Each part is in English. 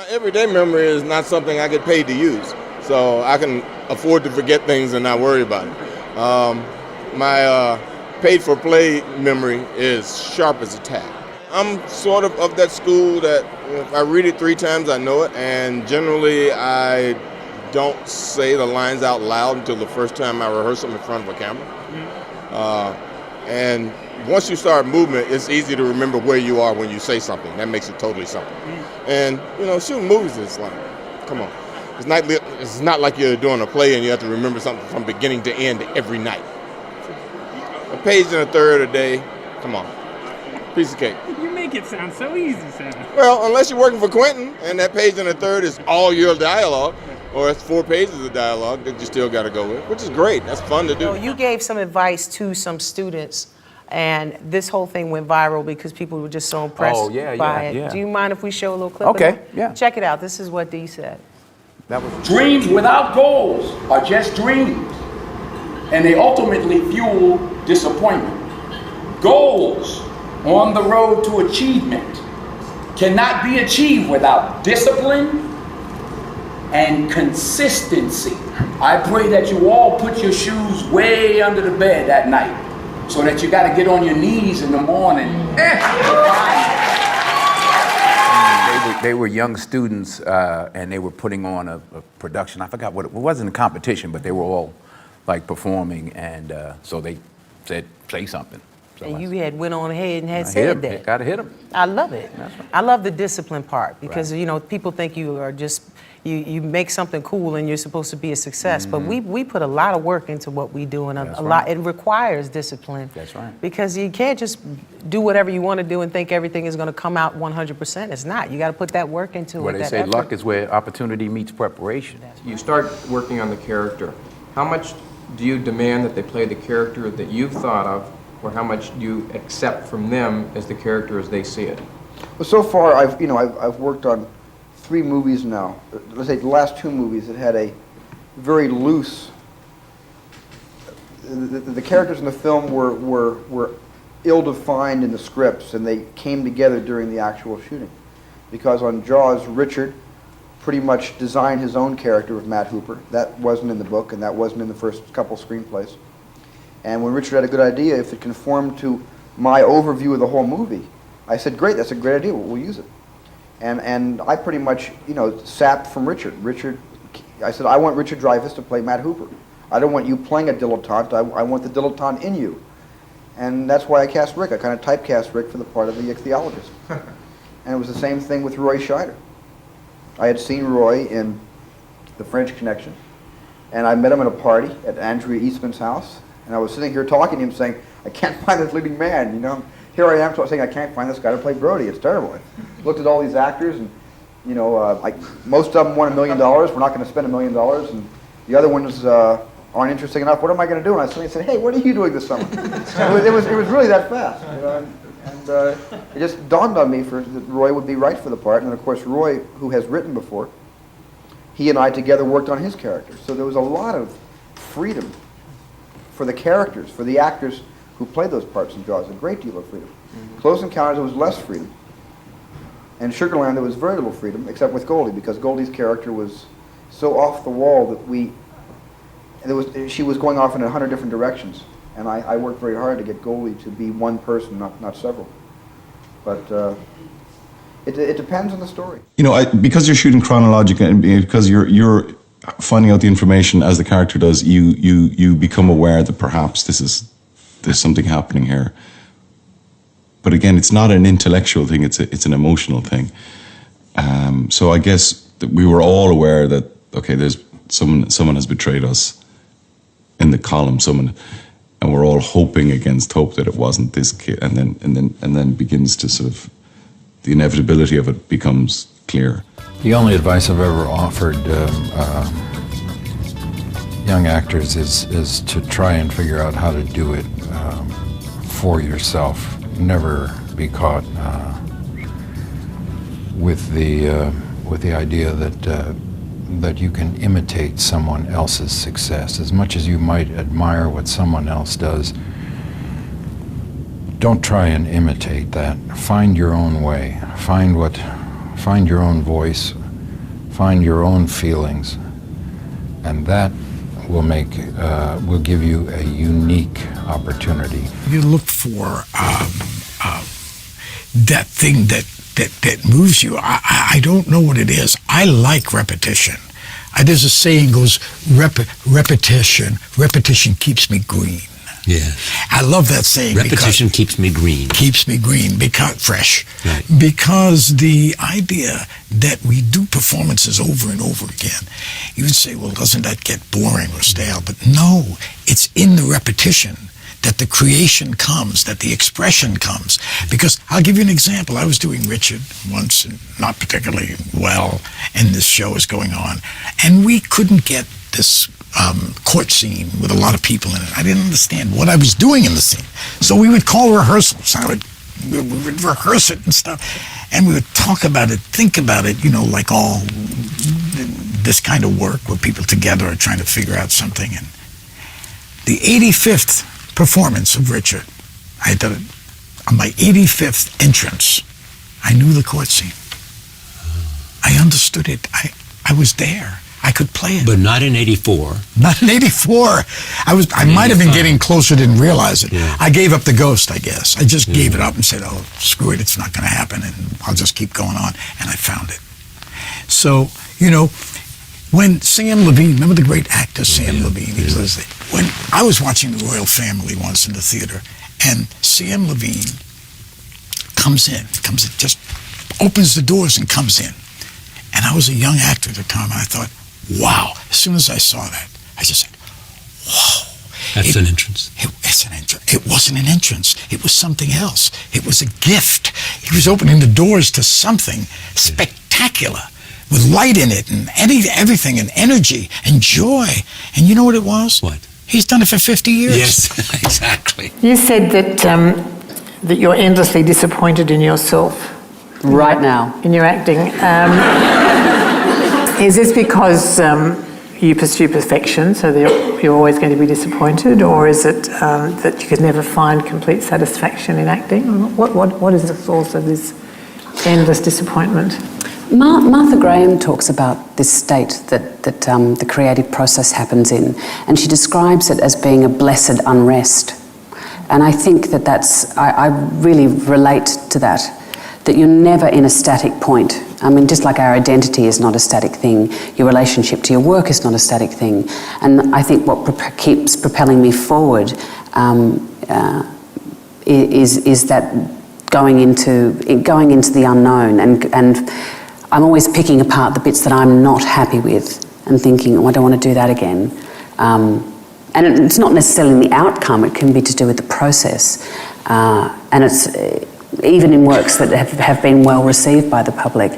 everyday memory is not something I get paid to use, so I can afford to forget things and not worry about it. My paid-for-play memory is sharp as a tack. I'm sort of that school that if I read it 3 times, I know it, and generally I don't say the lines out loud until the first time I rehearse them in front of a camera. And once you start movement, it's easy to remember where you are when you say something. That makes it totally simple. And, shooting movies is like, come on. It's not like you're doing a play and you have to remember something from beginning to end every night. A page and a third a day, come on. Piece of cake. You make it sound so easy, Sam. Well, unless you're working for Quentin and that page and a third is all your dialogue, or it's 4 pages of dialogue that you still got to go with, which is great. That's fun to do. So you gave some advice to some students, and this whole thing went viral because people were just so impressed by it. Do you mind if we show a little clip? Okay, of it? yeah. Check it out. This is what Dee said. Dreams without goals are just dreams, and they ultimately fuel disappointment. Goals on the road to achievement cannot be achieved without discipline and consistency. I pray that you all put your shoes way under the bed at night so that you got to get on your knees in the morning. They were young students and they were putting on a production. I forgot what it wasn't a competition, but they were all like performing, and so they said, say something. So and you went on ahead and had said that. Gotta hit them. I love it. Right. I love the discipline part because people think you are just you make something cool and you're supposed to be a success. But we put a lot of work into what we do, and a lot. It requires discipline. That's right. Because you can't just do whatever you want to do and think everything is going to come out 100%. It's not. You got to put that work into it. Well, they say luck is where opportunity meets preparation. You start working on the character. How much do you demand that they play the character that you've thought of, or how much do you accept from them as the character as they see it? Well, so far I've worked on 3 movies now. Let's say the last 2 movies that had a very loose. The characters in the film were ill-defined in the scripts, and they came together during the actual shooting. Because on Jaws, Richard pretty much designed his own character with Matt Hooper. That wasn't in the book, and that wasn't in the first couple screenplays. And when Richard had a good idea, if it conformed to my overview of the whole movie, I said, great, that's a great idea, we'll use it. And I pretty much, sapped from Richard. I said, I want Richard Dreyfuss to play Matt Hooper. I don't want you playing a dilettante, I want the dilettante in you. And that's why I cast Rick. I kind of typecast Rick for the part of the ichthyologist. And it was the same thing with Roy Scheider. I had seen Roy in The French Connection, and I met him at a party at Andrea Eastman's house, and I was sitting here talking to him saying, I can't find this leading man, Here I am saying I can't find this guy to play Brody. It's terrible. I looked at all these actors, and most of them won $1 million. We're not going to spend $1 million, and the other ones aren't interesting enough. What am I going to do? And I suddenly said, hey, what are you doing this summer? it was really that fast. And it just dawned on me that Roy would be right for the part. And of course, Roy, who has written before, he and I together worked on his character. So there was a lot of freedom for the characters, for the actors who played those parts in Jaws, a great deal of freedom. Close Encounters, there was less freedom. And Sugarland, there was very little freedom, except with Goldie, because Goldie's character was so off the wall that she was going off in 100 different directions. And I worked very hard to get Goldie to be one person, not several. But it depends on the story. Because you're shooting chronologically, and because you're finding out the information as the character does, you become aware that perhaps there's something happening here. But again, it's not an intellectual thing; it's an emotional thing. So I guess that we were all aware that there's someone has betrayed us in the column, and we're all hoping against hope that it wasn't this kid, and then begins to sort of the inevitability of it becomes clear. The only advice I've ever offered young actors is to try and figure out how to do it for yourself. Never be caught with the idea that you can imitate someone else's success. As much as you might admire what someone else does, don't try and imitate that. Find your own way. Find your own voice, find your own feelings, and that will give you a unique opportunity. You look for that thing that moves you. I don't know what it is. I like repetition. There's a saying goes, repetition keeps me green. Yeah. I love that saying. Repetition keeps me green. Keeps me green, because fresh. Right. Because the idea that we do performances over and over again, you would say, well, doesn't that get boring or stale? But no, it's in the repetition that the creation comes, that the expression comes. Because I'll give you an example. I was doing Richard once, and not particularly well, and this show is going on, and we couldn't get this court scene with a lot of people in it. I didn't understand what I was doing in the scene. So we would call rehearsals. We would rehearse it and stuff, and we would talk about it, think about it, like all this kind of work where people together are trying to figure out something. And the 85th performance of Richard, I did it on my 85th entrance. I knew the court scene. I understood it. I was there. I could play it. But not in 84. Not in 84. I might have been getting closer, didn't realize it. Yeah. I gave up the ghost, I guess. I just gave it up and said, oh, screw it, it's not going to happen, and I'll just keep going on. And I found it. So, when Sam Levine, remember the great actor Sam Levine? When I was watching The Royal Family once in the theater, and Sam Levine comes in, just opens the doors and comes in. And I was a young actor at the time, and I thought, wow. As soon as I saw that, I just said, whoa. That's an entrance. It's an entrance. It wasn't an entrance. It was something else. It was a gift. He was opening the doors to something spectacular with light in it and everything and energy and joy. And you know what it was? What? He's done it for 50 years. Yes, exactly. You said that you're endlessly disappointed in yourself. Right now. In your acting. Is this because you pursue perfection, so that you're always going to be disappointed, or is it that you could never find complete satisfaction in acting? What is the source of this endless disappointment? Martha Graham talks about this state that the creative process happens in, and she describes it as being a blessed unrest. And I think I really relate to that you're never in a static point. I mean, just like our identity is not a static thing, your relationship to your work is not a static thing. And I think what keeps propelling me forward is that going into the unknown, and I'm always picking apart the bits that I'm not happy with and thinking, oh, I don't want to do that again. And it's not necessarily in the outcome, it can be to do with the process. And it's even in works that have been well received by the public,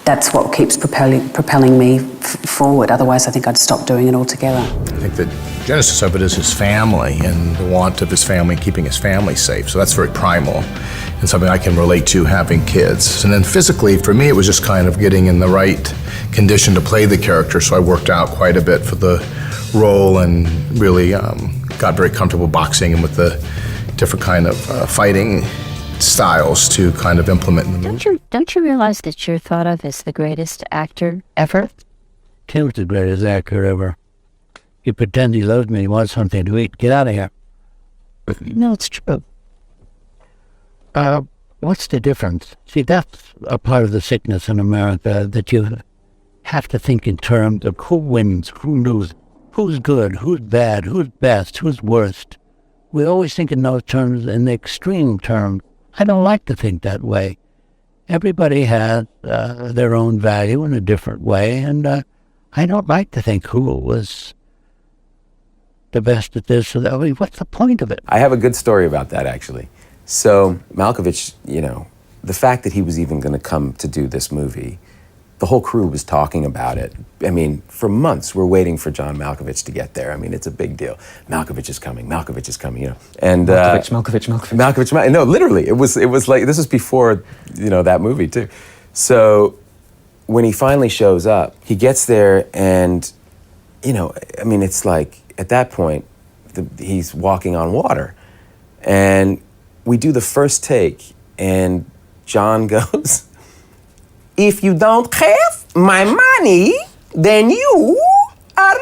that's what keeps propelling me forward. Otherwise, I think I'd stop doing it altogether. I think the genesis of it is his family and the want of his family, keeping his family safe. So that's very primal and something I can relate to, having kids. And then physically, for me, it was just kind of getting in the right condition to play the character. So I worked out quite a bit for the role and really got very comfortable boxing and with the different kind of fighting styles to kind of implement in the movie. Don't you realize that you're thought of as the greatest actor ever? Tim's the greatest actor ever. He pretends he loves me, he wants something to eat. Get out of here. No, it's true. What's the difference? See, that's a part of the sickness in America, that you have to think in terms of who wins, who loses, who's good, who's bad, who's best, who's worst. We always think in those terms, in the extreme terms. I don't like to think that way. Everybody has their own value in a different way, and I don't like to think who was the best at this or that. I mean, what's the point of it? I have a good story about that, actually. So Malkovich, the fact that he was even going to come to do this movie, the whole crew was talking about it. I mean, for months, we're waiting for John Malkovich to get there. I mean, it's a big deal. Malkovich is coming, And Malkovich. No, literally, it was like, this was before, that movie too. So when he finally shows up, he gets there and, it's like, at that point, he's walking on water. And we do the first take and John goes, if you don't have, my money, then you are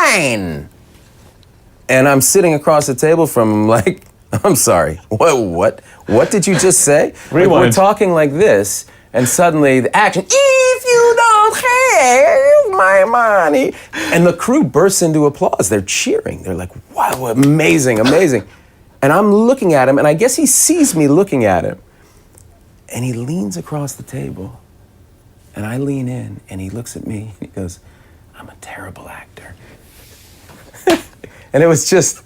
mine. And I'm sitting across the table from him like, I'm sorry, what did you just say? Like, we're talking like this, and suddenly the action, if you don't have my money. And the crew bursts into applause. They're cheering. They're like, wow, amazing, amazing. And I'm looking at him, and I guess he sees me looking at him. And he leans across the table, and I lean in, and he looks at me, and he goes, I'm a terrible actor. And it was just,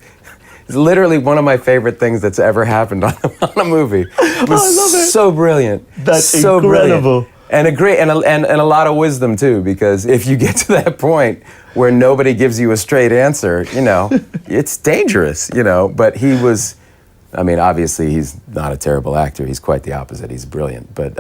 it's literally one of my favorite things that's ever happened on a movie. It was I love it. so brilliant. That's so incredible. Brilliant. And a lot of wisdom too, because if you get to that point where nobody gives you a straight answer, you know, it's dangerous, you know. But he was, I mean, obviously he's not a terrible actor. He's quite the opposite. He's brilliant. But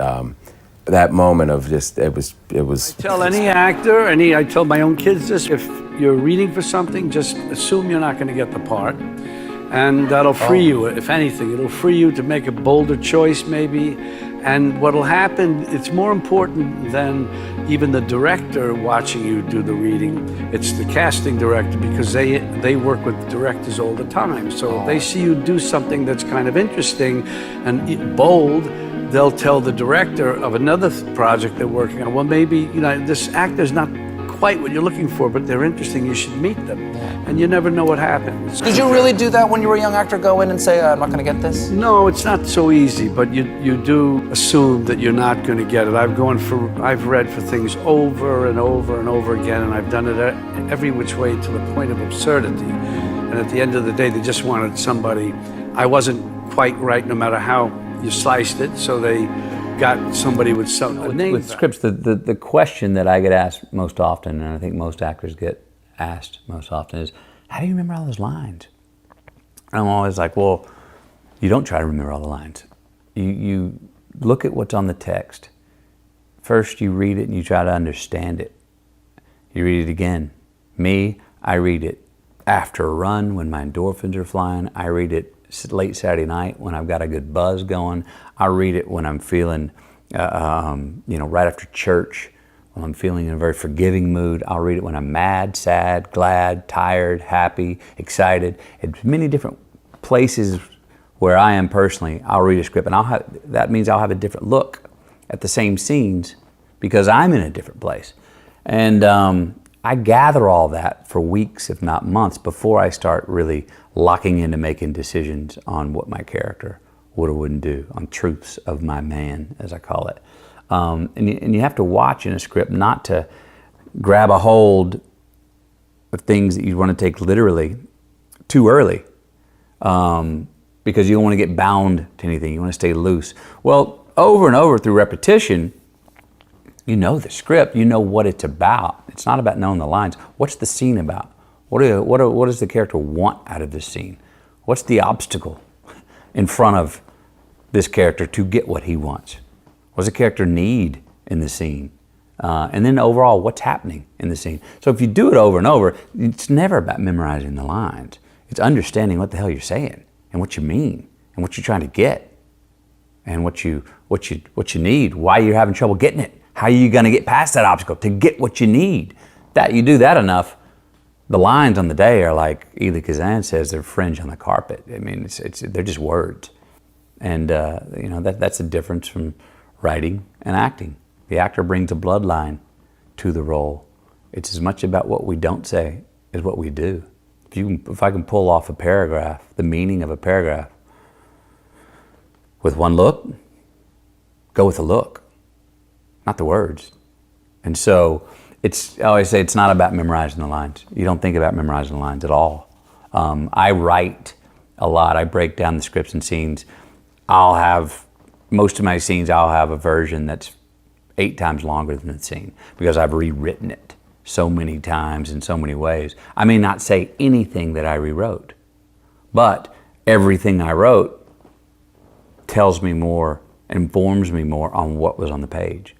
that moment of just, it was. Tell any actor, I tell my own kids this, if you're reading for something, just assume you're not going to get the part. And that'll free you, if anything. It'll free you to make a bolder choice, maybe. And what'll happen, it's more important than even the director watching you do the reading. It's the casting director, because they work with directors all the time. So if they see you do something that's kind of interesting and bold, they'll tell the director of another project they're working on, well, maybe, you know, this actor's not quite what you're looking for, but they're interesting, you should meet them. And you never know what happens. Did you really do that when you were a young actor? Go in and say, I'm not going to get this? No, it's not so easy, but you do assume that you're not going to get it. I've read for things over and over and over again, and I've done it every which way to the point of absurdity. And at the end of the day, they just wanted somebody. I wasn't quite right no matter how you sliced it, so they got somebody with a name. With scripts, the question that I get asked most often, and I think most actors get asked most often, is, how do you remember all those lines? And I'm always like, well, you don't try to remember all the lines. You look at what's on the text. First, you read it and you try to understand it. You read it again. Me, I read it after a run when my endorphins are flying. I read it late Saturday night when I've got a good buzz going. I read it when I'm feeling, right after church, when I'm feeling in a very forgiving mood. I'll read it when I'm mad, sad, glad, tired, happy, excited. In many different places where I am personally, I'll read a script, and that means I'll have a different look at the same scenes because I'm in a different place. And I gather all that for weeks, if not months, before I start really locking into making decisions on what my character would or wouldn't do, on truths of my man, as I call it. And you have to watch in a script not to grab a hold of things that you want to take literally too early, because you don't want to get bound to anything. You want to stay loose. Well, over and over through repetition, you know the script, you know what it's about. It's not about knowing the lines. What's the scene about? What does the character want out of this scene? What's the obstacle in front of this character to get what he wants? What does the character need in the scene? And then overall, what's happening in the scene? So if you do it over and over, it's never about memorizing the lines. It's understanding what the hell you're saying and what you mean and what you're trying to get and what you need, why you're having trouble getting it. How are you going to get past that obstacle to get what you need? That you do that enough, the lines on the day are like Elie Kazan says, they're fringe on the carpet. I mean, they're just words. And that's the difference from writing and acting. The actor brings a bloodline to the role. It's as much about what we don't say as what we do. If I can pull off a paragraph, the meaning of a paragraph, with one look, go with the look, not the words. And so I always say it's not about memorizing the lines. You don't think about memorizing the lines at all. I write a lot. I break down the scripts and scenes. Most of my scenes, I'll have a version that's 8 times longer than the scene because I've rewritten it so many times in so many ways. I may not say anything that I rewrote, but everything I wrote tells me more, informs me more on what was on the page.